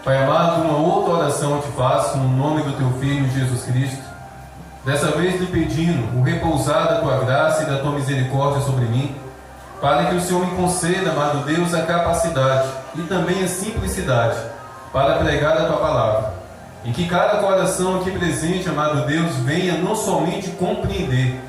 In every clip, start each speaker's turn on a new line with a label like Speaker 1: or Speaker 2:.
Speaker 1: Pai amado, uma outra oração eu te faço no nome do teu Filho Jesus Cristo, dessa vez lhe pedindo o repousar da tua graça e da tua misericórdia sobre mim, para que o Senhor me conceda, amado Deus, a capacidade e também a simplicidade para pregar a tua palavra, e que cada coração aqui presente, amado Deus, venha não somente compreender,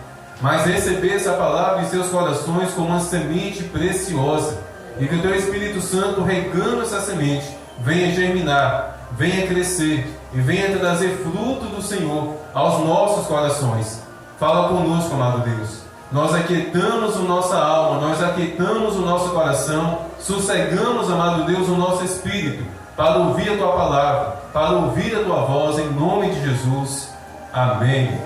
Speaker 1: mas receber essa palavra em seus corações como uma semente preciosa, e que o teu Espírito Santo, regando essa semente, venha germinar, venha crescer e venha trazer fruto do Senhor aos nossos corações. Fala conosco, amado Deus. Nós aquietamos a nossa alma, nós aquietamos o nosso coração, sossegamos, amado Deus, o nosso espírito para ouvir a tua palavra, para ouvir a tua voz, em nome de Jesus. Amém.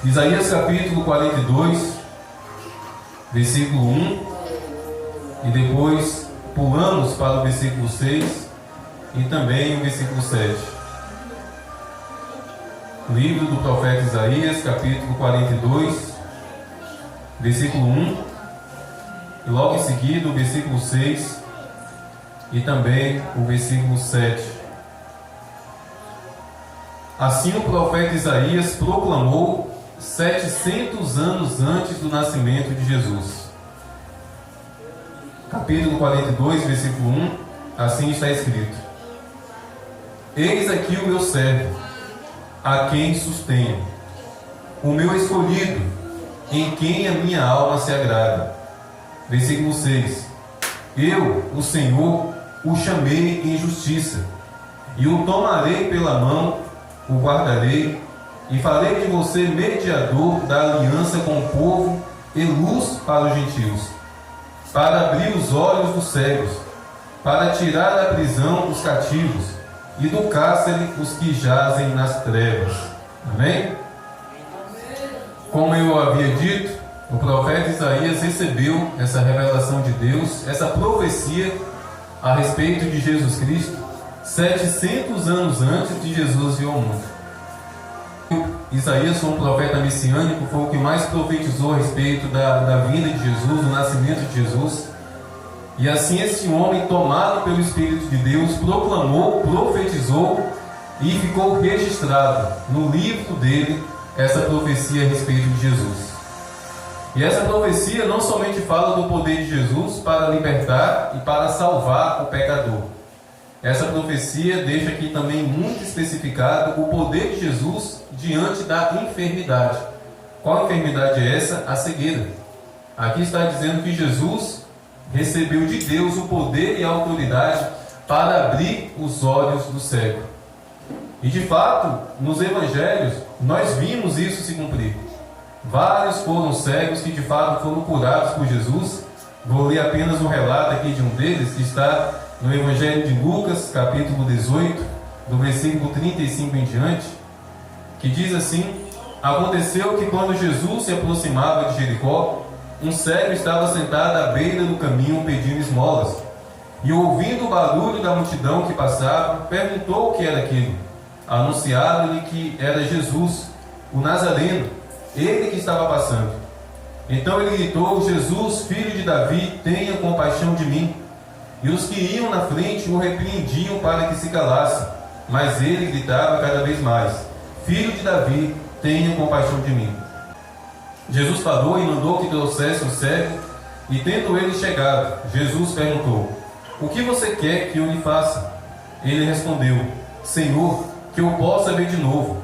Speaker 1: Isaías capítulo 42, versículo 1, e depois pulamos para o versículo 6 e também o versículo 7. Livro do profeta Isaías, capítulo 42, versículo 1, e logo em seguida o versículo 6 e também o versículo 7. Assim o profeta Isaías proclamou 700 anos antes do nascimento de Jesus. Capítulo 42, versículo 1, assim está escrito: Eis aqui o meu servo, a quem sustenho, o meu escolhido, em quem a minha alma se agrada. Versículo 6: Eu, o Senhor, o chamei em justiça, e o tomarei pela mão, o guardarei, e farei de você mediador da aliança com o povo e luz para os gentios, para abrir os olhos dos cegos, para tirar da prisão os cativos, e do cárcere os que jazem nas trevas. Amém? Como eu havia dito, o profeta Isaías recebeu essa revelação de Deus, essa profecia a respeito de Jesus Cristo, 700 anos antes de Jesus vir ao mundo. Isaías foi um profeta messiânico, foi o que mais profetizou a respeito da vinda de Jesus, do nascimento de Jesus. E assim esse homem, tomado pelo Espírito de Deus, proclamou, profetizou e ficou registrado no livro dele essa profecia a respeito de Jesus. E essa profecia não somente fala do poder de Jesus para libertar e para salvar o pecador. Essa profecia deixa aqui também muito especificado o poder de Jesus diante da enfermidade. Qual enfermidade é essa? A cegueira. Aqui está dizendo que Jesus recebeu de Deus o poder e a autoridade para abrir os olhos do cego. E de fato, nos evangelhos, nós vimos isso se cumprir. Vários foram cegos que de fato foram curados por Jesus. Vou ler apenas um relato aqui de um deles, que está no Evangelho de Lucas, capítulo 18, do versículo 35 em diante, que diz assim: Aconteceu que quando Jesus se aproximava de Jericó, um cego estava sentado à beira do caminho pedindo esmolas, e ouvindo o barulho da multidão que passava, perguntou o que era aquilo. Anunciaram-lhe que era Jesus, o Nazareno, ele que estava passando. Então ele gritou: Jesus, filho de Davi, tenha compaixão de mim. E os que iam na frente o repreendiam para que se calasse, mas ele gritava cada vez mais: Filho de Davi, tenha compaixão de mim. Jesus parou e mandou que trouxesse o cego, e tendo ele chegado, Jesus perguntou: O que você quer que eu lhe faça? Ele respondeu: Senhor, que eu possa ver de novo.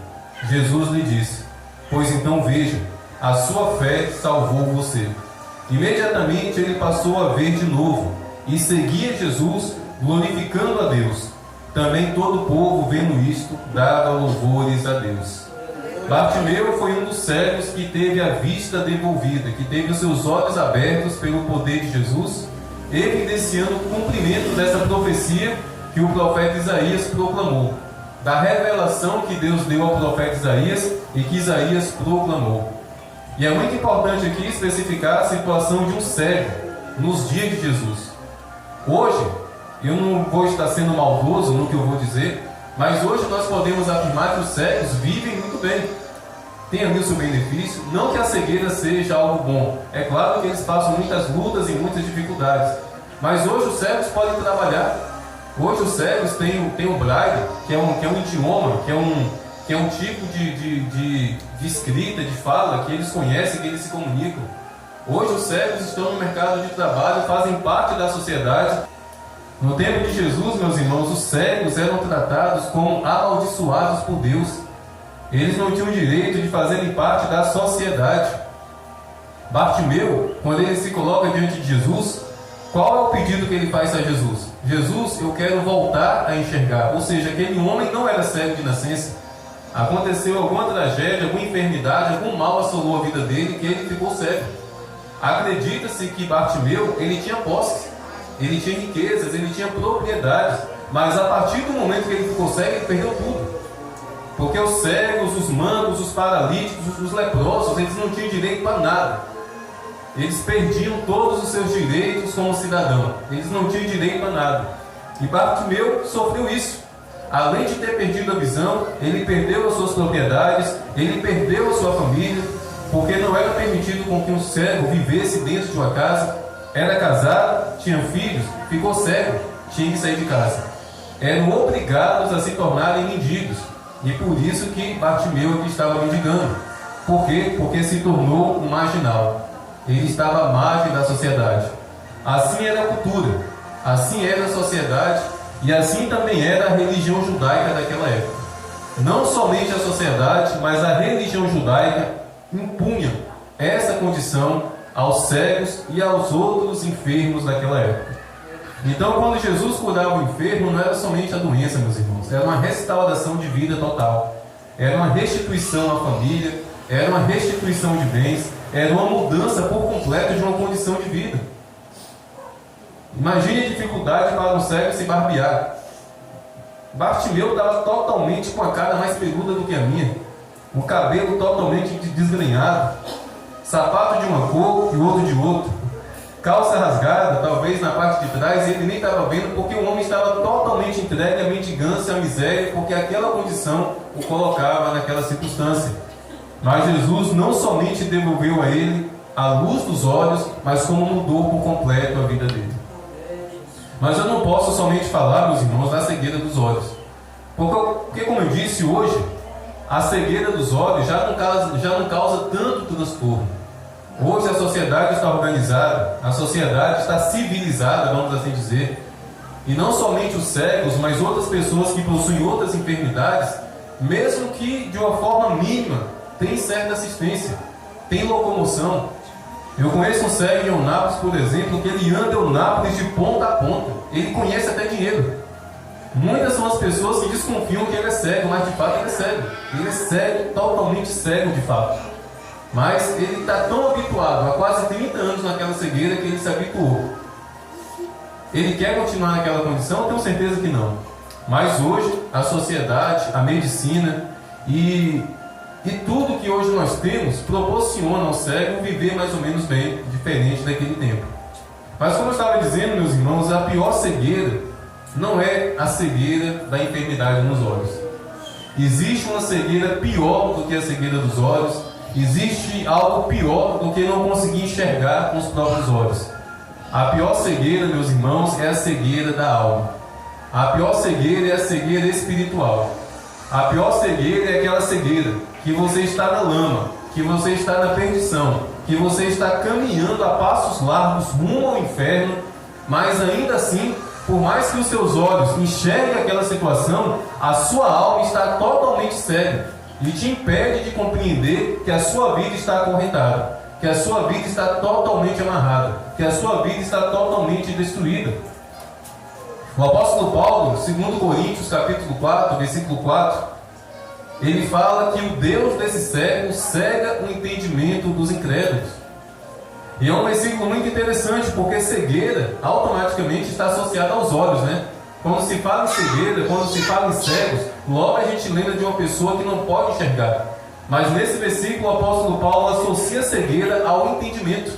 Speaker 1: Jesus lhe disse: Pois então veja, a sua fé salvou você. Imediatamente ele passou a ver de novo, e seguia Jesus, glorificando a Deus. Também todo o povo, vendo isto, dava louvores a Deus. Bartimeu foi um dos cegos que teve a vista devolvida, que teve os seus olhos abertos pelo poder de Jesus, evidenciando o cumprimento dessa profecia que o profeta Isaías proclamou, da revelação que Deus deu ao profeta Isaías e que Isaías proclamou. E é muito importante aqui especificar a situação de um cego nos dias de Jesus. Hoje, eu não vou estar sendo maldoso no que eu vou dizer, mas hoje nós podemos afirmar que os cegos vivem muito bem, têm ali o seu benefício. Não que a cegueira seja algo bom, é claro que eles passam muitas lutas e muitas dificuldades, mas hoje os cegos podem trabalhar, Hoje os cegos têm o braille, que é um idioma, que é um tipo de escrita, de fala, que eles conhecem, que eles se comunicam. Hoje os cegos estão no mercado de trabalho, fazem parte da sociedade. No tempo de Jesus, meus irmãos, os cegos eram tratados como amaldiçoados por Deus. Eles não tinham direito de fazerem parte da sociedade. Bartimeu, quando ele se coloca diante de Jesus, qual é o pedido que ele faz a Jesus? Jesus, eu quero voltar a enxergar. Ou seja, aquele homem não era cego de nascença. Aconteceu alguma tragédia, alguma enfermidade, algum mal assolou a vida dele, que ele ficou cego. Acredita-se que Bartimeu, ele tinha posses, ele tinha riquezas, ele tinha propriedades, mas a partir do momento que ele ficou cego, ele perdeu tudo. Porque os cegos, os mancos, os paralíticos, os leprosos, eles não tinham direito para nada. Eles perdiam todos os seus direitos como cidadão. Eles não tinham direito para nada. E Bartimeu sofreu isso. Além de ter perdido a visão, ele perdeu as suas propriedades, ele perdeu a sua família, porque não era permitido com que um cego vivesse dentro de uma casa. Era casado, tinha filhos, ficou cego, tinha que sair de casa. Eram obrigados a se tornarem mendigos. E por isso que Bartimeu aqui estava mendigando. Por quê? Porque se tornou um marginal. Ele estava à margem da sociedade. Assim era a cultura, assim era a sociedade, e assim também era a religião judaica daquela época. Não somente a sociedade, mas a religião judaica impunha essa condição aos cegos e aos outros enfermos daquela época. Então, quando Jesus curava o enfermo, não era somente a doença, meus irmãos, era uma restauração de vida total, era uma restituição à família, era uma restituição de bens, era uma mudança por completo de uma condição de vida. Imagine a dificuldade para um cego se barbear. Bartimeu estava totalmente com a cara mais peluda do que a minha, o cabelo totalmente desgrenhado, sapato de uma cor e outro de outro, calça rasgada, talvez na parte de trás, e ele nem estava vendo, porque o homem estava totalmente entregue à mendigância, à miséria, porque aquela condição o colocava naquela circunstância. Mas Jesus não somente devolveu a ele a luz dos olhos, mas como mudou por completo a vida dele. Mas eu não posso somente falar, meus irmãos, da cegueira dos olhos, porque como eu disse hoje, a cegueira dos olhos já não causa tanto transtorno. Hoje a sociedade está organizada, a sociedade está civilizada, vamos assim dizer, e não somente os cegos, mas outras pessoas que possuem outras enfermidades, mesmo que de uma forma mínima, tem certa assistência, tem locomoção. Eu conheço um cego em Eunápolis, por exemplo, que ele anda em Eunápolis de ponta a ponta, ele conhece até dinheiro. Muitas são as pessoas que desconfiam que ele é cego, mas de fato ele é cego. Ele é cego, totalmente cego de fato. Mas ele está tão habituado, há quase 30 anos naquela cegueira, que ele se habituou. Ele quer continuar naquela condição? Tenho certeza que não. Mas hoje, a sociedade, a medicina e tudo que hoje nós temos proporciona ao cego viver mais ou menos bem, diferente daquele tempo. Mas como eu estava dizendo, meus irmãos, a pior cegueira não é a cegueira da enfermidade nos olhos. Existe uma cegueira pior do que a cegueira dos olhos. Existe algo pior do que não conseguir enxergar com os próprios olhos. A pior cegueira, meus irmãos, é a cegueira da alma. A pior cegueira é a cegueira espiritual. A pior cegueira é aquela cegueira que você está na lama, que você está na perdição, que você está caminhando a passos largos rumo ao inferno, mas ainda assim, por mais que os seus olhos enxerguem aquela situação, a sua alma está totalmente cega e te impede de compreender que a sua vida está acorrentada, que a sua vida está totalmente amarrada, que a sua vida está totalmente destruída. O apóstolo Paulo, 2 Coríntios capítulo 4, versículo 4, ele fala que o Deus desse século cega o entendimento dos incrédulos. E é um versículo muito interessante, porque cegueira automaticamente está associada aos olhos, né? Quando se fala em cegueira, quando se fala em cegos, logo a gente lembra de uma pessoa que não pode enxergar. Mas nesse versículo o apóstolo Paulo associa a cegueira ao entendimento.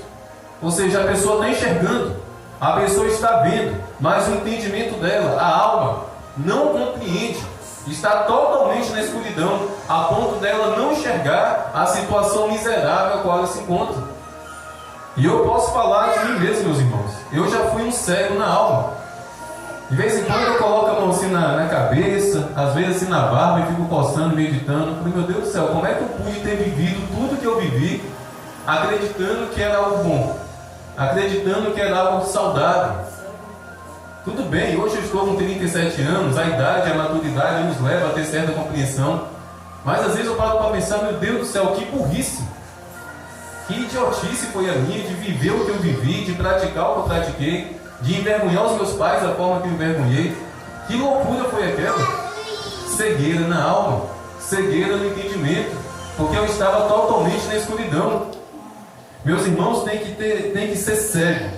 Speaker 1: Ou seja, a pessoa está enxergando, a pessoa está vendo, mas o entendimento dela, a alma, não compreende. Está totalmente na escuridão, a ponto dela não enxergar a situação miserável a qual ela se encontra. E eu posso falar de mim mesmo, meus irmãos. Eu já fui um cego na alma. De vez em quando eu coloco a mão assim na cabeça, às vezes assim na barba, e fico coçando, meditando. Falei, meu Deus do céu, como é que eu pude ter vivido tudo que eu vivi, acreditando que era algo bom, acreditando que era algo saudável? Tudo bem, hoje eu estou com 37 anos, a idade, a maturidade nos leva a ter certa compreensão, mas às vezes eu paro para pensar, meu Deus do céu, que burrice, que idiotice foi a minha de viver o que eu vivi, de praticar o que eu pratiquei, de envergonhar os meus pais da forma que eu envergonhei. Que loucura foi aquela? Cegueira na alma, cegueira no entendimento, porque eu estava totalmente na escuridão. Meus irmãos, tem que ser cego,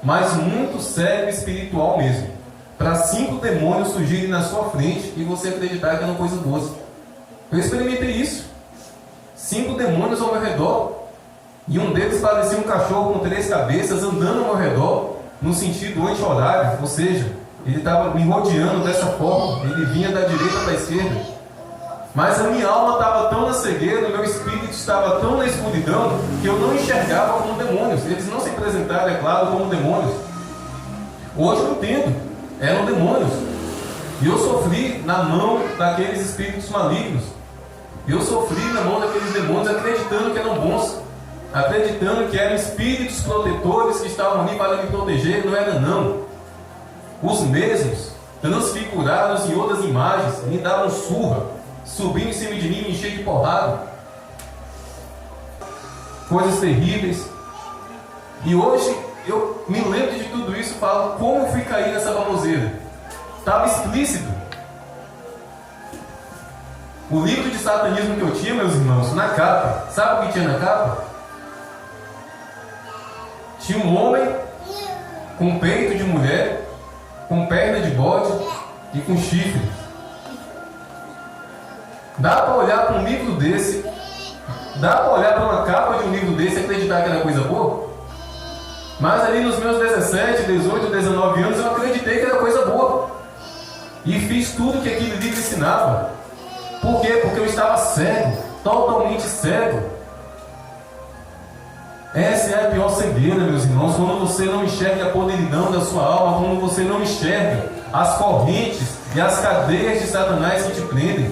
Speaker 1: mas muito cego espiritual mesmo, para 5 demônios surgirem na sua frente e você acreditar que é uma coisa boa. Eu experimentei isso. 5 demônios ao meu redor, e um deles parecia um cachorro com 3 cabeças andando ao meu redor, no sentido anti-horário, ou seja, ele estava me rodeando dessa forma, ele vinha da direita para a esquerda. Mas a minha alma estava tão na cegueira, o meu espírito estava tão na escuridão, que eu não enxergava como demônios. Eles não se apresentaram, é claro, como demônios. Hoje eu entendo, eram demônios. E eu sofri na mão daqueles espíritos malignos. Eu sofri na mão daqueles demônios, acreditando que eram bons, acreditando que eram espíritos protetores que estavam ali para me proteger. Não era não. Os mesmos, transfigurados em outras imagens, me davam surra, subiam em cima de mim, me enchiam de porrada, coisas terríveis. E hoje eu me lembro de tudo isso e falo, como eu fui cair nessa baboseira? Estava explícito. O livro de satanismo que eu tinha, meus irmãos, na capa, sabe o que tinha na capa? Tinha um homem com peito de mulher, com perna de bode e com chifre. Dá para olhar para um livro desse, dá para olhar para uma capa de um livro desse e acreditar que era coisa boa? Mas ali nos meus 17, 18, 19 anos eu acreditei que era coisa boa. E fiz tudo que aquele livro ensinava. Por quê? Porque eu estava cego, totalmente cego. Essa é a pior cegueira, meus irmãos, quando você não enxerga a podridão da sua alma, quando você não enxerga as correntes e as cadeias de Satanás que te prendem.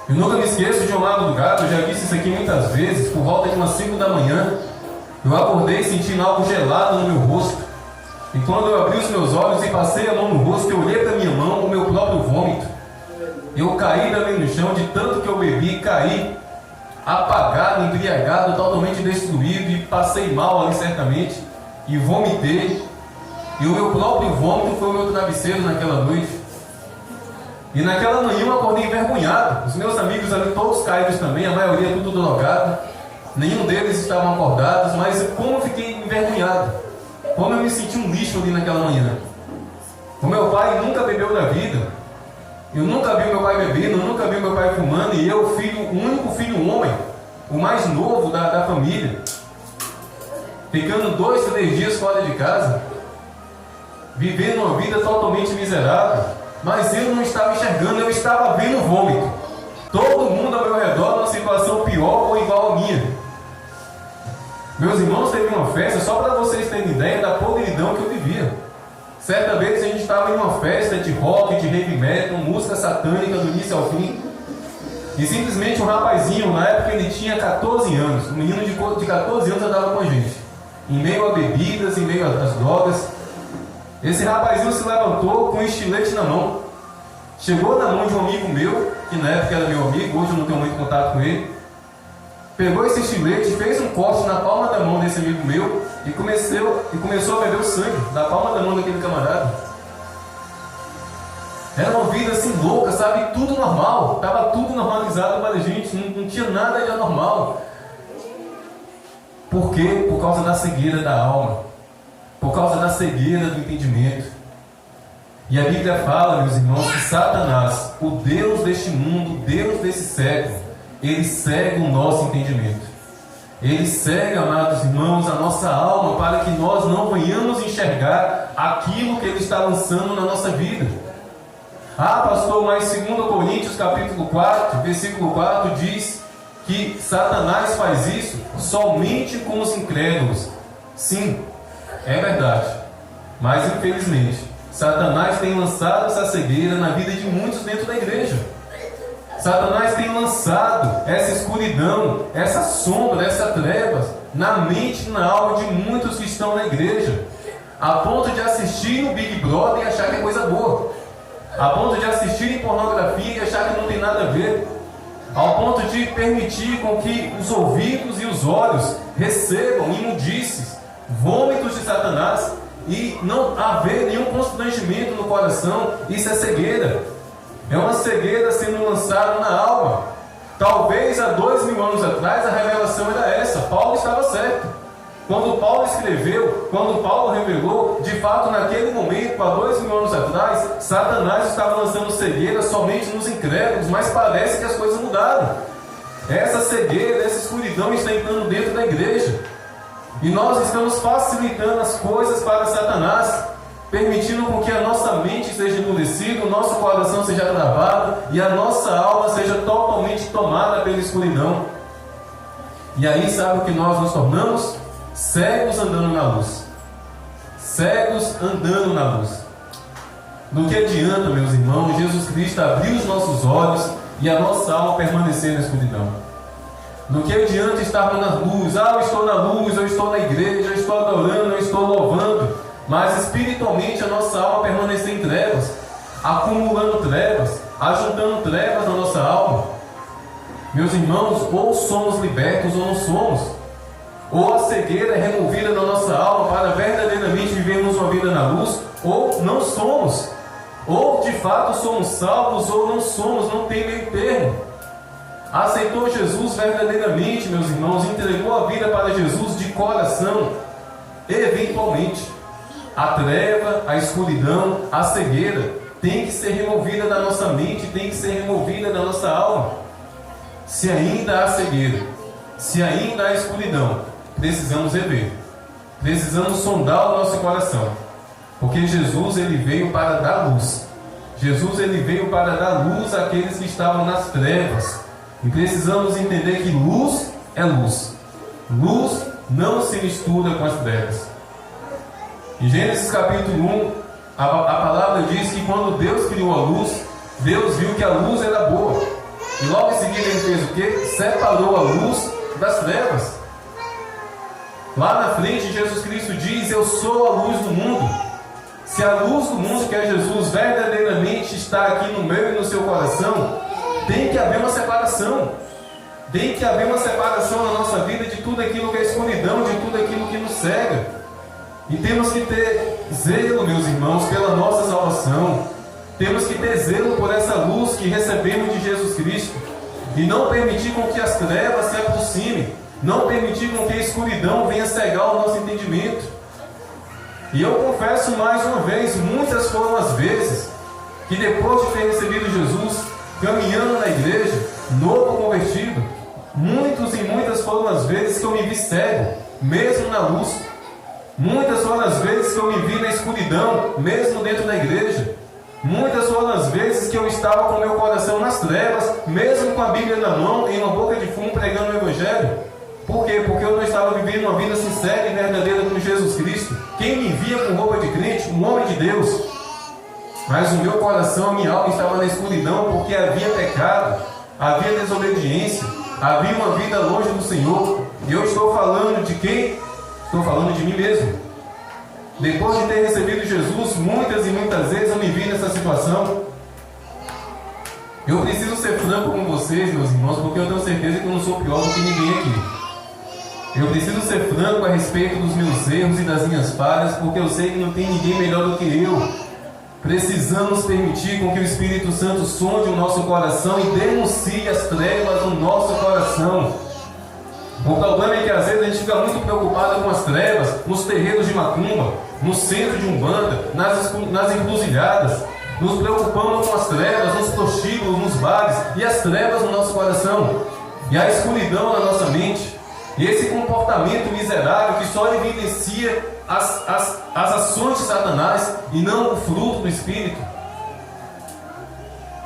Speaker 1: Eu nunca me esqueço de um lado do gato, eu já disse isso aqui muitas vezes, por volta de umas 5 da manhã, eu acordei sentindo algo gelado no meu rosto. E quando eu abri os meus olhos e passei a mão no rosto, eu olhei para minha mão, o meu próprio vômito. Eu caí também no chão, de tanto que eu bebi, caí apagado, embriagado, totalmente destruído, e passei mal ali certamente, e vomitei. E o meu próprio vômito foi o meu travesseiro naquela noite. E naquela manhã eu acordei envergonhado. Os meus amigos ali todos caídos também, a maioria tudo drogado. Nenhum deles estavam acordados, mas como eu fiquei envergonhado, como eu me senti um lixo ali naquela manhã. O meu pai nunca bebeu na vida. Eu nunca vi meu pai bebendo, eu nunca vi meu pai fumando, e eu, o único filho homem, o mais novo da família, ficando 2, 3 dias fora de casa, vivendo uma vida totalmente miserável, mas eu não estava enxergando, eu estava vendo vômito. Todo mundo ao meu redor numa situação pior ou igual a minha. Meus irmãos, teve uma festa, só para vocês terem ideia da podridão que eu vivia. Certa vez a gente estava em uma festa de rock, de heavy metal, música satânica do início ao fim, e simplesmente um rapazinho, na época ele tinha 14 anos, um menino de 14 anos andava com a gente, em meio a bebidas, em meio às drogas. Esse rapazinho se levantou com um estilete na mão, chegou na mão de um amigo meu, que na época era meu amigo, hoje eu não tenho muito contato com ele, pegou esse estilete, fez um corte na palma da mão desse amigo meu e começou a beber o sangue da palma da mão daquele camarada. Era uma vida assim louca, sabe? Tudo normal, estava tudo normalizado para a gente, não tinha nada de anormal. Por quê? Por causa da cegueira da alma, por causa da cegueira do entendimento. E a Bíblia fala, meus irmãos, que Satanás, o Deus deste mundo, o Deus desse século, ele cega o nosso entendimento. Ele cega, amados irmãos, a nossa alma, para que nós não venhamos enxergar aquilo que ele está lançando na nossa vida. Ah, pastor, mas 2 Coríntios capítulo 4, versículo 4 diz que Satanás faz isso somente com os incrédulos. Sim, é verdade. Mas infelizmente, Satanás tem lançado essa cegueira na vida de muitos dentro da igreja. Satanás tem lançado essa escuridão, essa sombra, essa trevas na mente e na alma de muitos que estão na igreja, a ponto de assistir no Big Brother e achar que é coisa boa, a ponto de assistir em pornografia e achar que não tem nada a ver, ao ponto de permitir com que os ouvidos e os olhos recebam imundícies, vômitos de Satanás, e não haver nenhum constrangimento no coração. Isso é cegueira. É uma cegueira sendo lançada na alma. Talvez há 2000 anos atrás a revelação era essa. Paulo estava certo. Quando Paulo escreveu, quando Paulo revelou, de fato naquele momento, há 2000 anos atrás, Satanás estava lançando cegueira somente nos incrédulos, mas parece que as coisas mudaram. Essa cegueira, essa escuridão está entrando dentro da igreja. E nós estamos facilitando as coisas para Satanás, permitindo com que a nossa mente seja endurecida, o nosso coração seja travado e a nossa alma seja totalmente tomada pela escuridão. E aí sabe o que nós nos tornamos? Cegos andando na luz. Cegos andando na luz. Do que adianta, meus irmãos, Jesus Cristo abrir os nossos olhos e a nossa alma permanecer na escuridão? Do que adianta estarmos na luz? Eu estou na luz, eu estou na igreja, eu estou adorando, eu estou louvando, mas espiritualmente a nossa alma permanece em trevas, acumulando trevas, ajuntando trevas na nossa alma. Meus irmãos, ou somos libertos ou não somos. Ou a cegueira é removida da nossa alma para verdadeiramente vivermos uma vida na luz, ou não somos. Ou de fato somos salvos ou não somos, não tem meio termo. Aceitou Jesus verdadeiramente, meus irmãos, entregou a vida para Jesus de coração. Eventualmente, a treva, a escuridão, a cegueira tem que ser removida da nossa mente, tem que ser removida da nossa alma. Se ainda há cegueira, se ainda há escuridão, precisamos rever, precisamos sondar o nosso coração, porque Jesus ele veio para dar luz. Jesus ele veio para dar luz àqueles que estavam nas trevas. E precisamos entender que luz é luz. Luz não se mistura com as trevas. Em Gênesis capítulo 1, a palavra diz que quando Deus criou a luz, Deus viu que a luz era boa. E logo em seguida ele fez o quê? Separou a luz das trevas. Lá na frente Jesus Cristo diz: eu sou a luz do mundo. Se a luz do mundo, que é Jesus, verdadeiramente está aqui no meu e no seu coração, tem que haver uma separação. Tem que haver uma separação na nossa vida de tudo aquilo que é escuridão, de tudo aquilo que nos cega. E temos que ter zelo, meus irmãos, pela nossa salvação. Temos que ter zelo por essa luz que recebemos de Jesus Cristo. E não permitir com que as trevas se aproximem. Não permitir com que a escuridão venha cegar o nosso entendimento. E eu confesso mais uma vez, muitas foram as vezes que depois de ter recebido Jesus, caminhando na igreja, novo convertido, muitas foram as vezes que eu me vi cego, mesmo na luz. Muitas foram as vezes que eu me vi na escuridão, mesmo dentro da igreja. Muitas foram as vezes que eu estava com meu coração nas trevas, mesmo com a Bíblia na mão, em uma boca de fumo, pregando o Evangelho. Por quê? Porque eu não estava vivendo uma vida sincera e verdadeira com Jesus Cristo. Quem me via com roupa de crente, um homem de Deus. Mas o meu coração, a minha alma estava na escuridão, porque havia pecado, havia desobediência, havia uma vida longe do Senhor. E eu estou falando de quem? Estou falando de mim mesmo. Depois de ter recebido Jesus, muitas e muitas vezes eu me vi nessa situação. Eu preciso ser franco com vocês, meus irmãos, porque eu tenho certeza que eu não sou pior do que ninguém aqui. Eu preciso ser franco a respeito dos meus erros e das minhas falhas, porque eu sei que não tem ninguém melhor do que eu. Precisamos permitir com que o Espírito Santo sonde o nosso coração e denuncie as trevas no nosso coração. O problema é que às vezes a gente fica muito preocupado com as trevas nos terreiros de macumba, no centro de umbanda, nas encruzilhadas. Nos preocupamos com as trevas, nos prostíbulos, nos bares, e as trevas no nosso coração, e a escuridão na nossa mente. E esse comportamento miserável que só evidencia as ações de Satanás e não o fruto do Espírito.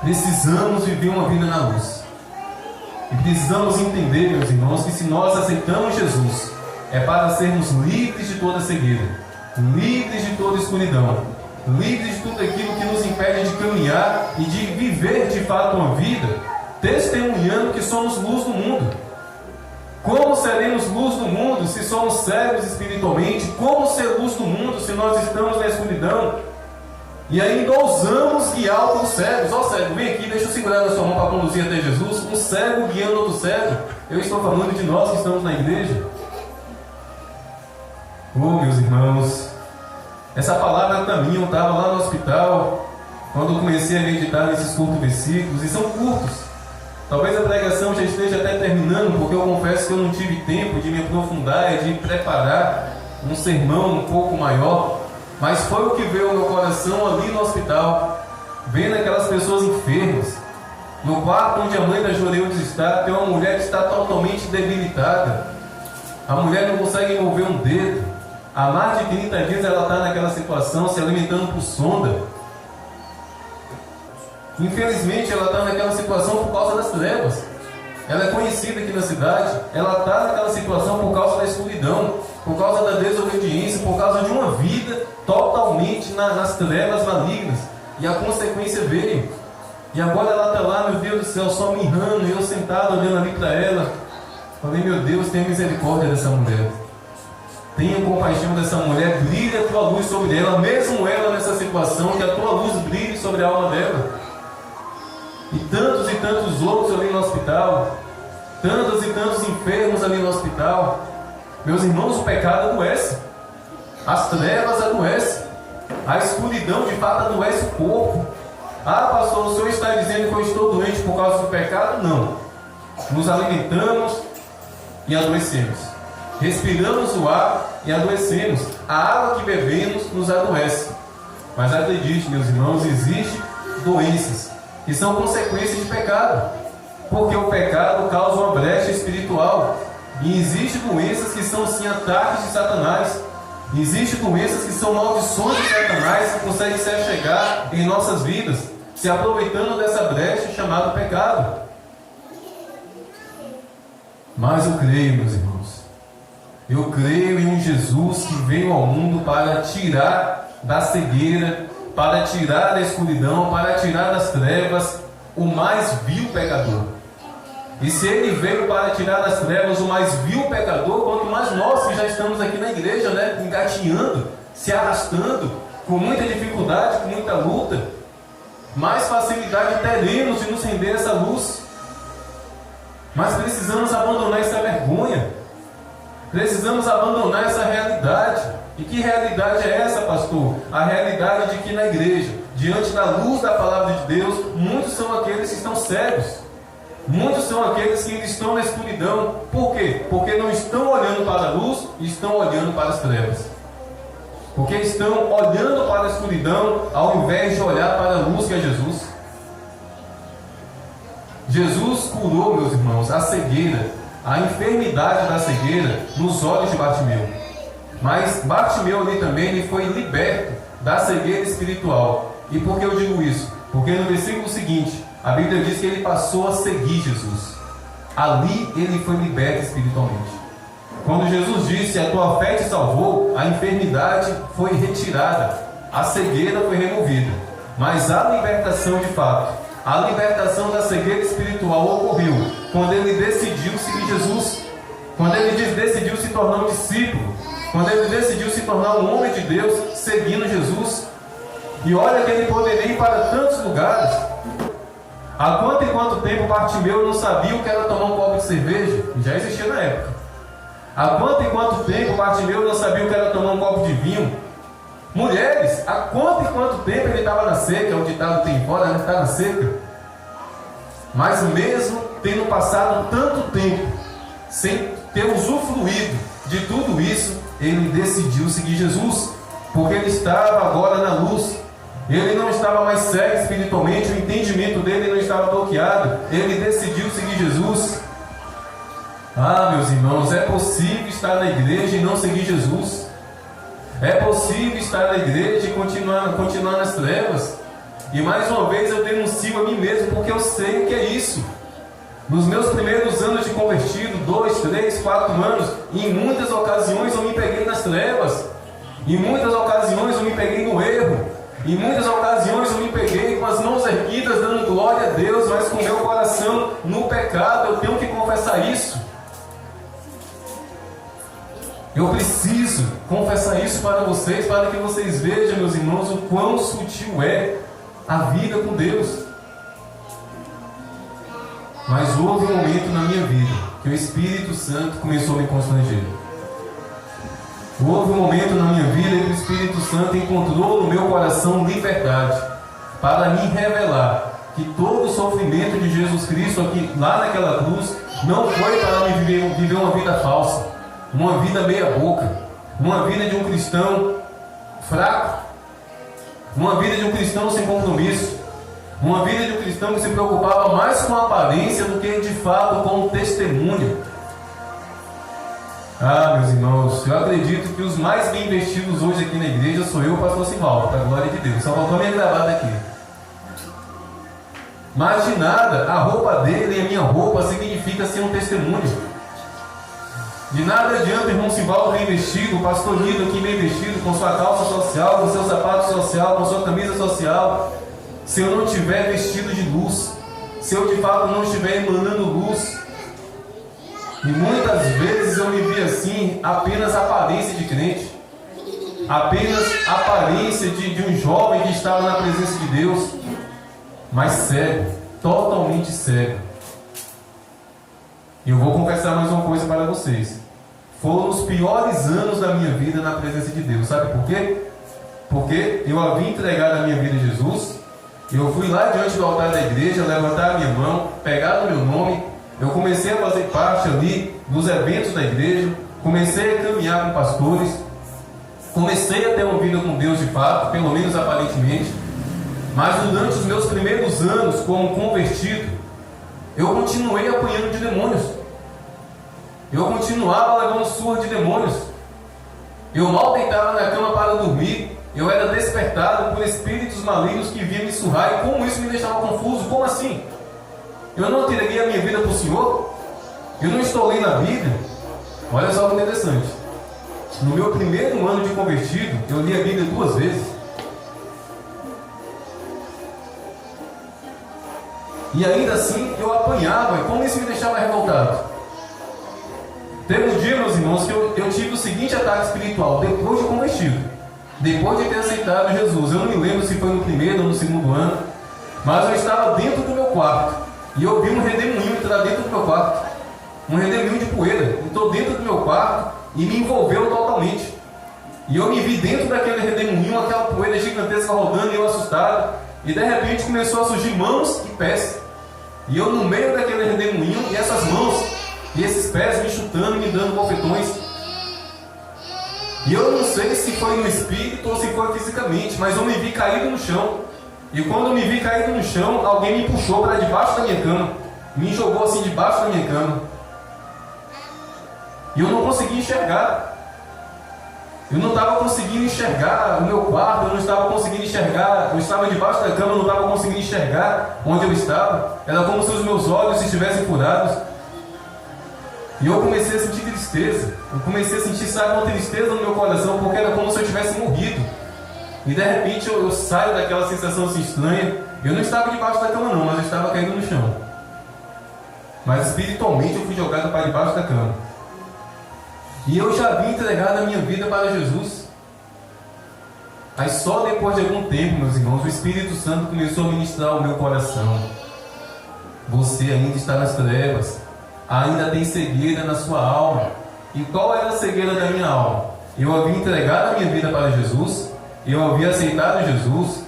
Speaker 1: Precisamos viver uma vida na luz. E precisamos entender, meus irmãos, que se nós aceitamos Jesus, é para sermos livres de toda cegueira, livres de toda escuridão, livres de tudo aquilo que nos impede de caminhar e de viver de fato uma vida, testemunhando que somos luz do mundo. Como seremos luz do mundo se somos cegos espiritualmente? Como ser luz do mundo se nós estamos na escuridão? E ainda ousamos guiar outros cegos. Ó cego, vem aqui, deixa eu segurar na sua mão para conduzir até Jesus. Um cego guiando outro cego. Eu estou falando de nós que estamos na igreja. Oh, meus irmãos, essa palavra era minha. Eu estava lá no hospital quando eu comecei a meditar nesses curtos versículos, e são curtos. Talvez a pregação já esteja até terminando, porque eu confesso que eu não tive tempo de me aprofundar e de preparar um sermão um pouco maior. Mas foi o que veio ao meu coração ali no hospital, vendo aquelas pessoas enfermas. No quarto onde a mãe da Joreudes está, tem uma mulher que está totalmente debilitada. A mulher não consegue mover um dedo. Há mais de 30 dias ela está naquela situação, se alimentando por sonda. Infelizmente ela está naquela situação por causa das trevas. Ela é conhecida aqui na cidade. Ela está naquela situação por causa da escuridão, por causa da desobediência, por causa de uma vida totalmente nas trevas malignas. E a consequência veio. E agora ela está lá, meu Deus do céu, só mirrando, e eu sentado olhando ali para ela. Falei, meu Deus, tenha misericórdia dessa mulher. Tenha compaixão dessa mulher, brilhe a tua luz sobre ela, mesmo ela nessa situação, que a tua luz brilhe sobre a alma dela. E tantos outros ali no hospital, tantos e tantos enfermos ali no hospital. Meus irmãos, o pecado adoece, as trevas adoecem, a escuridão de fato adoece o corpo. Ah, pastor, o senhor está dizendo que eu estou doente por causa do pecado? Não. Nos alimentamos e adoecemos. Respiramos o ar e adoecemos. A água que bebemos nos adoece. Mas acredite, meus irmãos, existem doenças que são consequências de pecado, porque o pecado causa uma brecha espiritual. E existem doenças que são sim ataques de Satanás. Existem doenças que são maldições de Satanás que conseguem se achegar em nossas vidas, se aproveitando dessa brecha chamada pecado. Mas eu creio, meus irmãos, eu creio em um Jesus que veio ao mundo para tirar da cegueira, para tirar da escuridão, para tirar das trevas o mais vil pecador. E se ele veio para tirar das trevas o mais vil pecador, quanto mais nós que já estamos aqui na igreja, engatinhando, se arrastando, com muita dificuldade, com muita luta, mais facilidade teremos de nos render a essa luz. Mas precisamos abandonar essa vergonha, precisamos abandonar essa realidade. E que realidade é essa, pastor? A realidade de que na igreja, diante da luz da palavra de Deus, muitos são aqueles que estão cegos, muitos são aqueles que ainda estão na escuridão. Por quê? Porque não estão olhando para a luz, estão olhando para as trevas. Porque estão olhando para a escuridão ao invés de olhar para a luz que é Jesus. Jesus curou, meus irmãos, a cegueira, a enfermidade da cegueira nos olhos de Bartimeu. Mas Bartimeu ali também ele foi liberto da cegueira espiritual. E por que eu digo isso? Porque no versículo seguinte, a Bíblia diz que ele passou a seguir Jesus. Ali ele foi liberto espiritualmente. Quando Jesus disse, a tua fé te salvou, a enfermidade foi retirada, a cegueira foi removida. Mas a libertação de fato, a libertação da cegueira espiritual ocorreu quando ele decidiu seguir Jesus. Quando ele decidiu se tornar um discípulo. Quando ele decidiu se tornar um homem de Deus, seguindo Jesus. E olha que ele poderia ir para tantos lugares. Há quanto e quanto tempo Bartimeu não sabia o que era tomar um copo de cerveja? Já existia na época. Há quanto e quanto tempo Bartimeu não sabia o que era tomar um copo de vinho? Mulheres, há quanto e quanto tempo ele estava na seca? O ditado tem fora, ele está na seca. Mas mesmo tendo passado tanto tempo, sem ter usufruído de tudo isso, ele decidiu seguir Jesus, porque ele estava agora na luz. Ele não estava mais cego espiritualmente, o entendimento dele não estava bloqueado. Ele decidiu seguir Jesus. Ah, meus irmãos, é possível estar na igreja e não seguir Jesus. É possível estar na igreja e continuar nas trevas. E mais uma vez eu denuncio a mim mesmo, porque eu sei o que é isso. Nos meus primeiros anos de convertido, 2, 3, 4 anos, em muitas ocasiões eu me peguei nas trevas. Em muitas ocasiões eu me peguei no erro. Em muitas ocasiões eu me peguei com as mãos erguidas, dando glória a Deus, mas com o meu coração no pecado. Eu tenho que confessar isso. Eu preciso confessar isso para vocês, para que vocês vejam, meus irmãos, o quão sutil é a vida com Deus. Mas houve um momento na minha vida que o Espírito Santo começou a me constranger. Houve um momento na minha vida que o Espírito Santo encontrou no meu coração liberdade para me revelar que todo o sofrimento de Jesus Cristo aqui, lá naquela cruz, não foi para me viver uma vida falsa, uma vida meia boca, uma vida de um cristão fraco, uma vida de um cristão sem compromisso, uma vida de um cristão que se preocupava mais com a aparência do que de fato com o testemunho. Ah, meus irmãos, eu acredito que os mais bem vestidos hoje aqui na igreja sou eu e o pastor Sivaldo, para a glória de Deus. Só faltou a minha gravata aqui. Mas de nada, a roupa dele e a minha roupa significa ser um testemunho. De nada adianta o irmão Sivaldo bem vestido, o pastor Nido aqui bem vestido, com sua calça social, com seu sapato social, com sua camisa social, se eu não estiver vestido de luz, se eu de fato não estiver emanando luz. E muitas vezes eu me vi assim, apenas aparência de crente, apenas aparência de um jovem que estava na presença de Deus, mas cego, totalmente cego. E eu vou confessar mais uma coisa para vocês. Foram os piores anos da minha vida na presença de Deus. Sabe por quê? Porque eu havia entregado a minha vida a Jesus. Eu fui lá diante do altar da igreja, levantar a minha mão, pegar o meu nome. Eu comecei a fazer parte ali dos eventos da igreja. Comecei a caminhar com pastores. Comecei a ter uma vida com Deus de fato, pelo menos aparentemente. Mas durante os meus primeiros anos como convertido, eu continuei apanhando de demônios. Eu continuava levando surra de demônios. Eu mal deitava na cama para dormir. Eu era despertado por espíritos malignos que vinham me surrar. E como isso me deixava confuso? Como assim? Eu não entreguei a minha vida para o Senhor? Eu não estou lendo a Bíblia? Olha só que interessante. No meu primeiro ano de convertido, eu li a Bíblia 2 vezes. E ainda assim eu apanhava. E como isso me deixava revoltado? Teve um dia, meus irmãos, que eu tive o seguinte ataque espiritual depois de convertido, depois de ter aceitado Jesus. Eu não me lembro se foi no primeiro ou no segundo ano, mas eu estava dentro do meu quarto e eu vi um redemoinho entrar dentro do meu quarto, um redemoinho de poeira. Entrou dentro do meu quarto e me envolveu totalmente. E eu me vi dentro daquele redemoinho, aquela poeira gigantesca rodando, e eu assustado. E de repente começou a surgir mãos e pés. E eu no meio daquele redemoinho, e essas mãos e esses pés me chutando e me dando bofetões. E eu não sei se foi no espírito ou se foi fisicamente, mas eu me vi caído no chão. E quando eu me vi caído no chão, alguém me puxou para debaixo da minha cama, me jogou assim debaixo da minha cama. E eu não conseguia enxergar. Eu não estava conseguindo enxergar o meu quarto, eu não estava conseguindo enxergar. Eu estava debaixo da cama, eu não estava conseguindo enxergar onde eu estava. Era como se os meus olhos estivessem furados. E eu comecei a sentir tristeza. Eu comecei a sentir, sabe, uma tristeza no meu coração, porque era como se eu tivesse morrido. E de repente eu saio daquela sensação assim estranha. Eu não estava debaixo da cama não, mas eu estava caído no chão. Mas espiritualmente eu fui jogado para debaixo da cama. E eu já havia entregado a minha vida para Jesus. Aí só depois de algum tempo, meus irmãos, o Espírito Santo começou a ministrar o meu coração. Você ainda está nas trevas, ainda tem cegueira na sua alma. E qual era a cegueira da minha alma? Eu havia entregado a minha vida para Jesus, eu havia aceitado Jesus,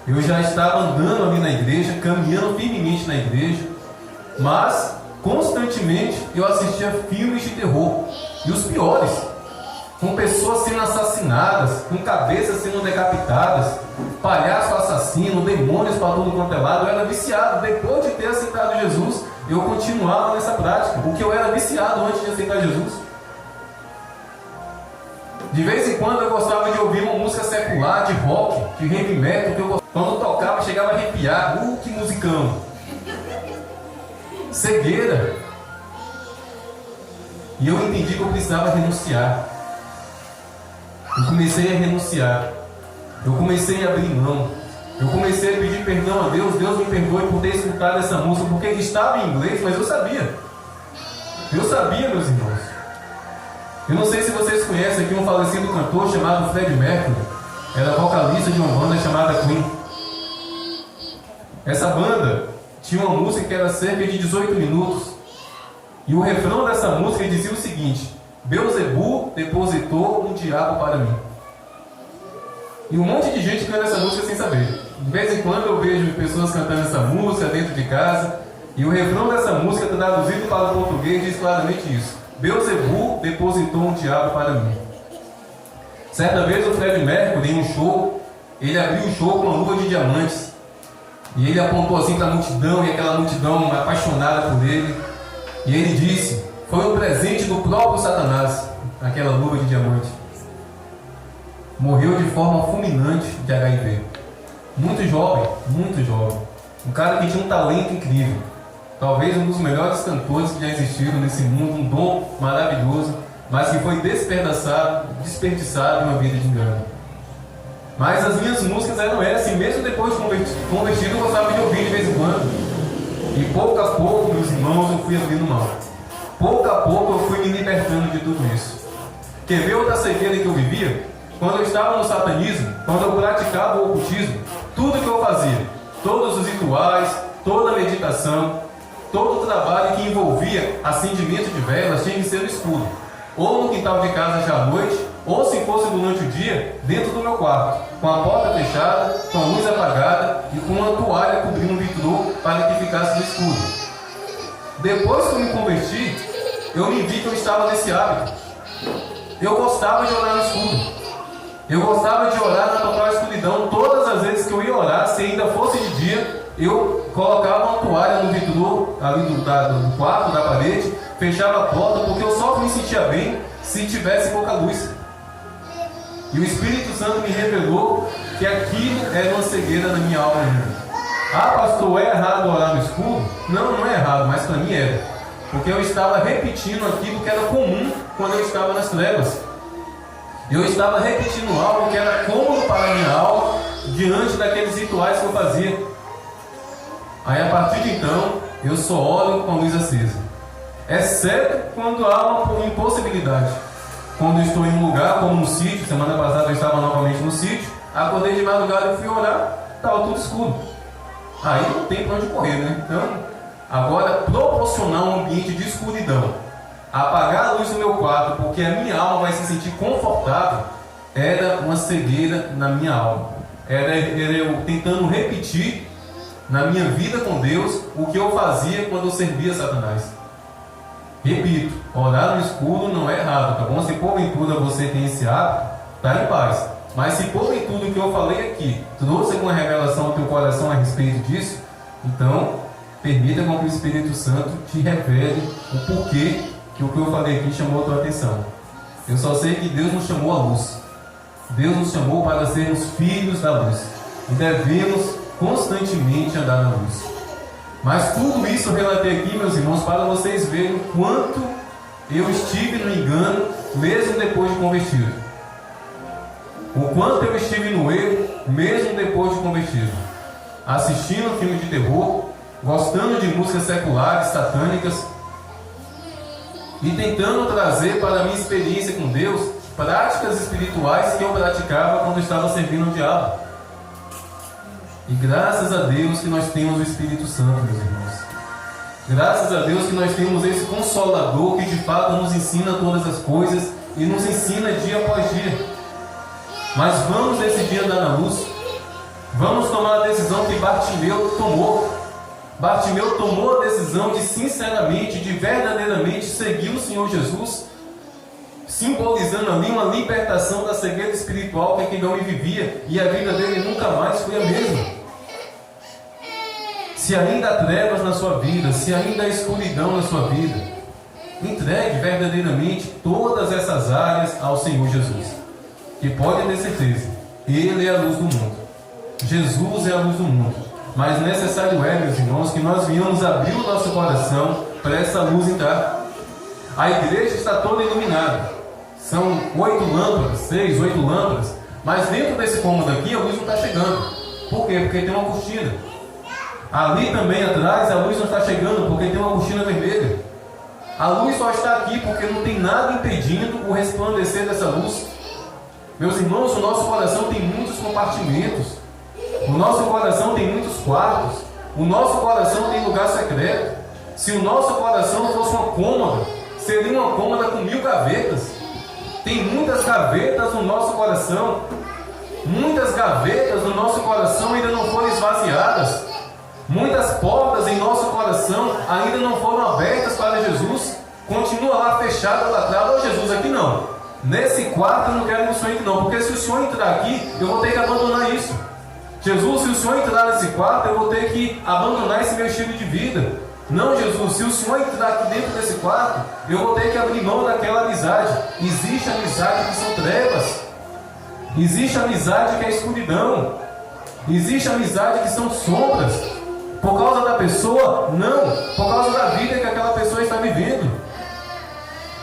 Speaker 1: eu já estava andando ali na igreja, caminhando firmemente na igreja, mas constantemente eu assistia filmes de terror, e os piores, com pessoas sendo assassinadas, com cabeças sendo decapitadas, palhaço assassino, demônios para tudo quanto é lado. Eu era viciado. Depois de ter aceitado Jesus, eu continuava nessa prática, porque eu era viciado antes de aceitar Jesus. De vez em quando eu gostava de ouvir uma música secular, de rock, de heavy metal, que eu, quando tocava chegava a arrepiar. Que musicão! Cegueira. E eu entendi que eu precisava renunciar. Eu comecei a renunciar. eu comecei a abrir mão. Eu comecei a pedir perdão a Deus. Deus me perdoe por ter escutado essa música, porque estava em inglês, mas eu sabia. Eu sabia, meus irmãos. Eu não sei se vocês conhecem aqui um falecido cantor chamado Freddie Mercury. Era vocalista de uma banda chamada Queen. Essa banda tinha uma música que era cerca de 18 minutos. E o refrão dessa música dizia o seguinte: Beelzebub depositou um diabo para mim. E um monte de gente canta essa música sem saber. De vez em quando eu vejo pessoas cantando essa música dentro de casa. E o refrão dessa música, traduzido para o português, diz claramente isso: Beelzebub depositou um diabo para mim. Certa vez o Freddie Mercury, em um show, ele abriu o show com uma luva de diamantes. E ele apontou assim para a multidão, e aquela multidão apaixonada por ele. E ele disse: foi um presente do próprio Satanás, aquela luva de diamante. Morreu de forma fulminante de HIV. Muito jovem, muito jovem. Um cara que tinha um talento incrível. Talvez um dos melhores cantores que já existiram nesse mundo, um dom maravilhoso, mas que foi desperdiçado em uma vida de engano. Mas as minhas músicas eram essas, e mesmo depois de convertido, eu gostava de ouvir de vez em quando. E pouco a pouco, meus irmãos, eu fui abrindo mão. Pouco a pouco eu fui me libertando de tudo isso. Quer ver outra cegueira que eu vivia? Quando eu estava no satanismo, quando eu praticava o ocultismo, tudo que eu fazia, todos os rituais, toda a meditação, todo o trabalho que envolvia acendimento de velas tinha que ser no escuro. Ou no quintal de casa já à noite, ou se fosse durante o dia, dentro do meu quarto, com a porta fechada, com a luz apagada e com uma toalha cobrindo o vitrô para que ficasse no escuro. Depois que eu me converti, eu me vi que eu estava nesse hábito. Eu gostava de orar no escuro. Eu gostava de orar na total escuridão. Todas as vezes que eu ia orar, se ainda fosse de dia, eu colocava uma toalha no vitrô ali do quarto, da parede, fechava a porta, porque eu só me sentia bem se tivesse pouca luz. E o Espírito Santo me revelou que aquilo era uma cegueira na minha alma ainda. Ah, pastor, é errado orar no escuro? Não, não é errado, mas para mim era. Porque eu estava repetindo aquilo que era comum quando eu estava nas trevas. Eu estava repetindo algo que era cômodo para a minha alma diante daqueles rituais que eu fazia. Aí a partir de então, eu só oro com a luz acesa. Exceto quando há uma impossibilidade. Quando eu estou em um lugar, como no sítio, semana passada eu estava novamente no sítio, acordei de madrugada e fui orar, estava tudo escuro. Aí não tem para onde correr, né? Então, agora proporcionar um ambiente de escuridão, apagar a luz do meu quarto, porque a minha alma vai se sentir confortável, era uma cegueira na minha alma. Era eu tentando repetir na minha vida com Deus o que eu fazia quando eu servia Satanás. Repito, orar no escuro não é errado, tá bom? Se porventura você tem esse hábito, está em paz. Mas se porventura o que eu falei aqui trouxe alguma revelação ao teu coração a respeito disso, então permita com que o Espírito Santo te revele o porquê que o que eu falei aqui chamou a tua atenção. Eu só sei que Deus nos chamou à luz. Deus nos chamou para sermos filhos da luz. E devemos constantemente andar na luz. Mas tudo isso eu relatei aqui, meus irmãos, para vocês verem o quanto eu estive no engano, mesmo depois de convertido. O quanto eu estive no erro, mesmo depois de convertido. Assistindo filme de terror, gostando de músicas seculares, satânicas, e tentando trazer para a minha experiência com Deus práticas espirituais que eu praticava quando eu estava servindo o diabo. E graças a Deus que nós temos o Espírito Santo, meus irmãos. Graças a Deus que nós temos esse Consolador que de fato nos ensina todas as coisas e nos ensina dia após dia. Mas vamos decidir andar na luz. Vamos tomar a decisão que Bartimeu tomou. Bartimeu tomou a decisão de sinceramente, de verdadeiramente seguir o Senhor Jesus, simbolizando ali uma libertação da cegueira espiritual que aquele homem vivia, e a vida dele nunca mais foi a mesma. Se ainda há trevas na sua vida, se ainda há escuridão na sua vida, entregue verdadeiramente todas essas áreas ao Senhor Jesus, que pode ter certeza, Ele é a luz do mundo. Jesus é a luz do mundo. Mas necessário é, meus irmãos, que nós venhamos abrir o nosso coração para essa luz entrar. A igreja está toda iluminada. São 8 lâmpadas, 6, 8 lâmpadas. Mas dentro desse cômodo aqui, a luz não está chegando. Por quê? Porque tem uma cortina. Ali também atrás, a luz não está chegando, porque tem uma cortina vermelha. A luz só está aqui porque não tem nada impedindo o resplandecer dessa luz. Meus irmãos, o nosso coração tem muitos compartimentos. O nosso coração tem muitos quartos. O nosso coração tem lugar secreto. Se o nosso coração fosse uma cômoda, seria uma cômoda com 1000 gavetas. Tem muitas gavetas no nosso coração. Muitas gavetas no nosso coração ainda não foram esvaziadas. Muitas portas em nosso coração ainda não foram abertas para Jesus. Continua lá fechada, latrada. Ô Jesus, aqui não. Nesse quarto eu não quero que o Senhor entre não. Porque se o Senhor entrar aqui, eu vou ter que abandonar isso. Jesus, se o Senhor entrar nesse quarto, eu vou ter que abandonar esse meu estilo de vida. Não, Jesus, se o Senhor entrar aqui dentro desse quarto, eu vou ter que abrir mão daquela amizade. Existe amizade que são trevas. Existe amizade que é escuridão. Existe amizade que são sombras. Por causa da pessoa? Não. Por causa da vida que aquela pessoa está vivendo.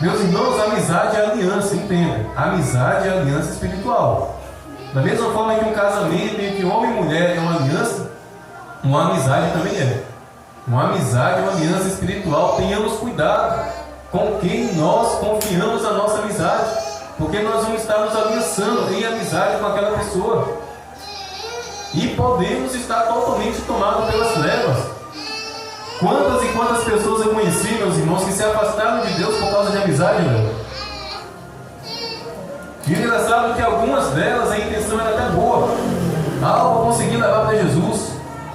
Speaker 1: Meus irmãos, amizade é aliança, entenda. Amizade é aliança espiritual. Da mesma forma que um casamento entre homem e mulher é uma aliança, uma amizade também é. Uma amizade, uma aliança espiritual. Tenhamos cuidado com quem nós confiamos a nossa amizade, porque nós vamos estar nos aliançando em amizade com aquela pessoa e podemos estar totalmente tomados pelas trevas. Quantas e quantas pessoas eu conheci, meus irmãos, que se afastaram de Deus por causa de amizade, velho? E engraçado que algumas delas a intenção era até boa. Eu vou conseguir levar para Jesus,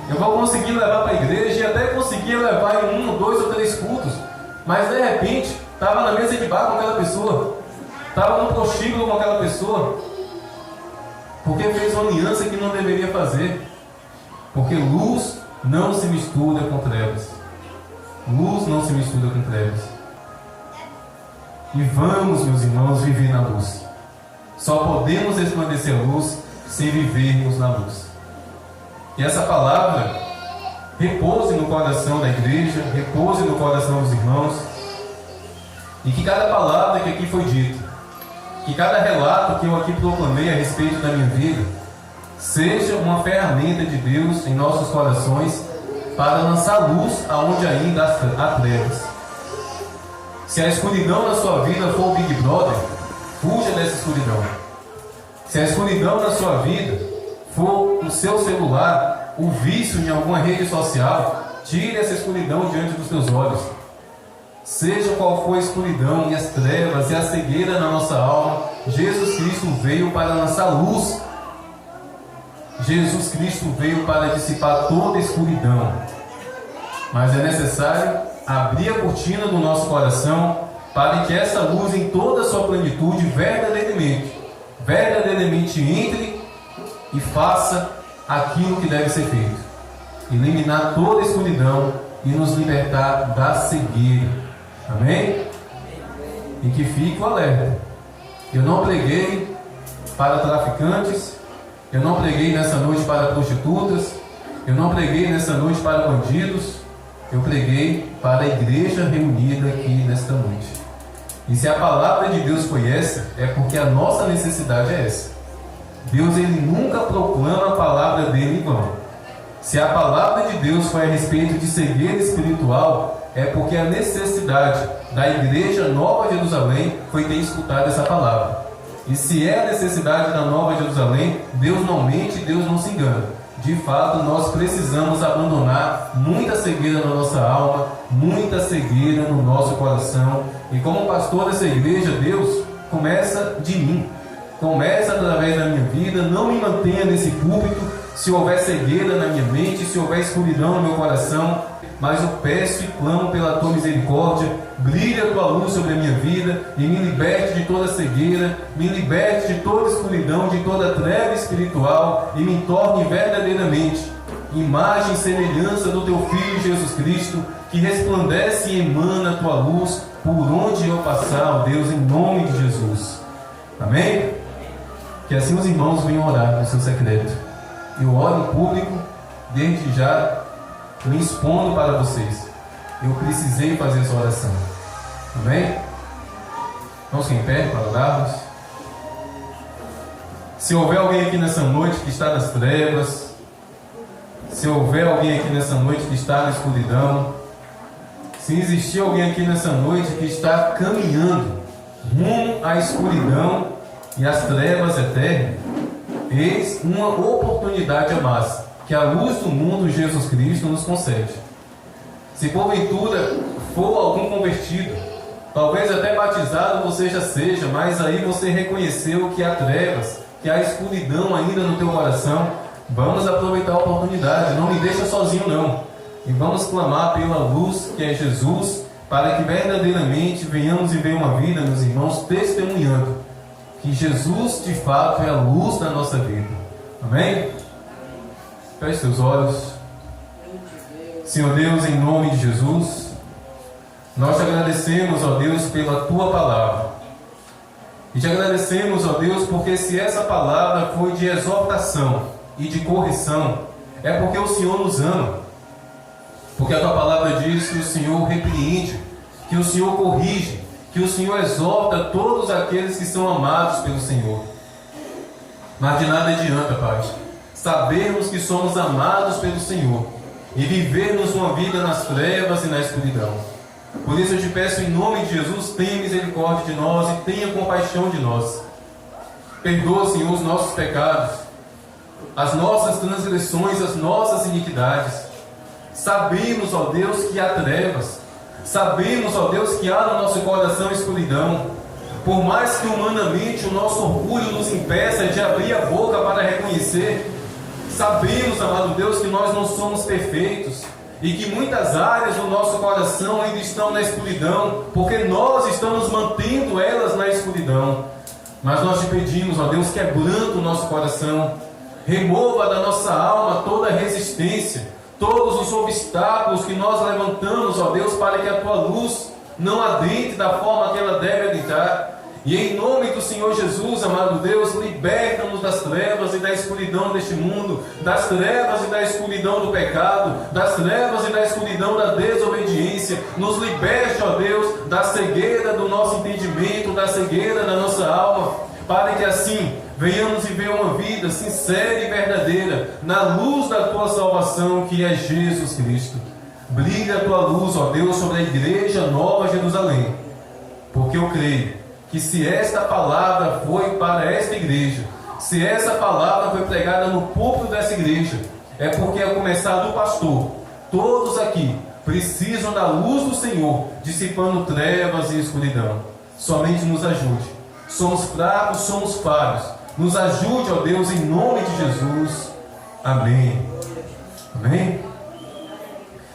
Speaker 1: eu vou conseguir levar para a igreja, e até conseguia levar em 1, 2 ou 3 cultos, mas de repente estava na mesa de bar com aquela pessoa, estava no prostíbulo com aquela pessoa, porque fez uma aliança que não deveria fazer. Porque luz não se mistura com trevas. Luz não se mistura com trevas. E vamos, meus irmãos, viver na luz. Só podemos resplandecer a luz se vivermos na luz. E essa palavra repouse no coração da igreja, repouse no coração dos irmãos, e que cada palavra que aqui foi dita, que cada relato que eu aqui proclamei a respeito da minha vida, seja uma ferramenta de Deus em nossos corações para lançar luz aonde ainda há trevas. Se a escuridão na sua vida for o Big Brother, fuja dessa escuridão. Se a escuridão na sua vida for o seu celular, o vício em alguma rede social, tire essa escuridão diante dos teus olhos. Seja qual for a escuridão e as trevas e a cegueira na nossa alma, Jesus Cristo veio para lançar luz. Jesus Cristo veio para dissipar toda a escuridão. Mas é necessário abrir a cortina do nosso coração para que essa luz em toda a sua plenitude verdadeiramente entre e faça aquilo que deve ser feito. Eliminar toda a escuridão e nos libertar da cegueira. Amém? E que fique o alerta. Eu não preguei para traficantes, eu não preguei nessa noite para prostitutas, eu não preguei nessa noite para bandidos, eu preguei para a igreja reunida aqui nesta noite. E se a palavra de Deus foi essa, é porque a nossa necessidade é essa. Deus, ele nunca proclama a palavra dele em vão. Se a palavra de Deus foi a respeito de cegueira espiritual, é porque a necessidade da igreja Nova Jerusalém foi ter escutado essa palavra. E se é a necessidade da Nova Jerusalém, Deus não mente, Deus não se engana. De fato, nós precisamos abandonar muita cegueira na nossa alma, muita cegueira no nosso coração. E como pastor dessa igreja, Deus, começa de mim. Começa através da minha vida. Não me mantenha nesse púlpito se houver cegueira na minha mente, se houver escuridão no meu coração. Mas eu peço e clamo pela tua misericórdia, brilhe a tua luz sobre a minha vida e me liberte de toda cegueira, me liberte de toda escuridão, de toda treva espiritual e me torne verdadeiramente imagem e semelhança do teu Filho Jesus Cristo, que resplandece e emana a tua luz por onde eu passar, ó Deus, em nome de Jesus. Amém? Que assim os irmãos venham orar no seu secreto. Eu oro em público, desde já, me expondo para vocês. Eu precisei fazer essa oração. Amém? Vamos ficar em pé para orarmos. Se houver alguém aqui nessa noite que está nas trevas, se houver alguém aqui nessa noite que está na escuridão, se existir alguém aqui nessa noite que está caminhando rumo à escuridão e às trevas eternas, eis uma oportunidade a mais que a luz do mundo, Jesus Cristo, nos concede. Se porventura for algum convertido, talvez até batizado você já seja, mas aí você reconheceu que há trevas, que há escuridão ainda no teu coração, vamos aproveitar a oportunidade, não me deixa sozinho não, e vamos clamar pela luz que é Jesus, para que verdadeiramente venhamos viver uma vida, meus irmãos, testemunhando que Jesus de fato é a luz da nossa vida. Amém? Feche seus olhos. Senhor Deus, em nome de Jesus, nós te agradecemos, ó Deus, pela tua palavra. E te agradecemos, ó Deus, porque se essa palavra foi de exortação e de correção, é porque o Senhor nos ama. Porque a tua palavra diz que o Senhor repreende, que o Senhor corrige, que o Senhor exorta todos aqueles que são amados pelo Senhor. Mas de nada adianta, Pai, sabermos que somos amados pelo Senhor e vivermos uma vida nas trevas e na escuridão. Por isso eu te peço em nome de Jesus, tenha misericórdia de nós e tenha compaixão de nós. Perdoa, Senhor, os nossos pecados, as nossas transgressões, as nossas iniquidades. Sabemos, ó Deus, que há trevas. Sabemos, ó Deus, que há no nosso coração escuridão. Por mais que humanamente o nosso orgulho nos impeça de abrir a boca para reconhecer, sabemos, amado Deus, que nós não somos perfeitos e que muitas áreas do nosso coração ainda estão na escuridão, porque nós estamos mantendo elas na escuridão. Mas nós te pedimos, ó Deus, quebrando o nosso coração, remova da nossa alma toda resistência, todos os obstáculos que nós levantamos, ó Deus, para que a tua luz não adentre da forma que ela deve adentrar. E em nome do Senhor Jesus, amado Deus, liberta-nos das trevas e da escuridão deste mundo, das trevas e da escuridão do pecado, das trevas e da escuridão da desobediência. Nos liberte, ó Deus, da cegueira do nosso entendimento, da cegueira da nossa alma, para que assim venhamos viver uma vida sincera e verdadeira, na luz da tua salvação, que é Jesus Cristo. Brilha a tua luz, ó Deus, sobre a igreja Nova Jerusalém, porque eu creio que se esta palavra foi para esta igreja, se essa palavra foi pregada no púlpito dessa igreja, é porque, a começar do pastor, todos aqui precisam da luz do Senhor, dissipando trevas e escuridão. Somente nos ajude. Somos fracos, somos falhos. Nos ajude, ó Deus, em nome de Jesus. Amém. Amém.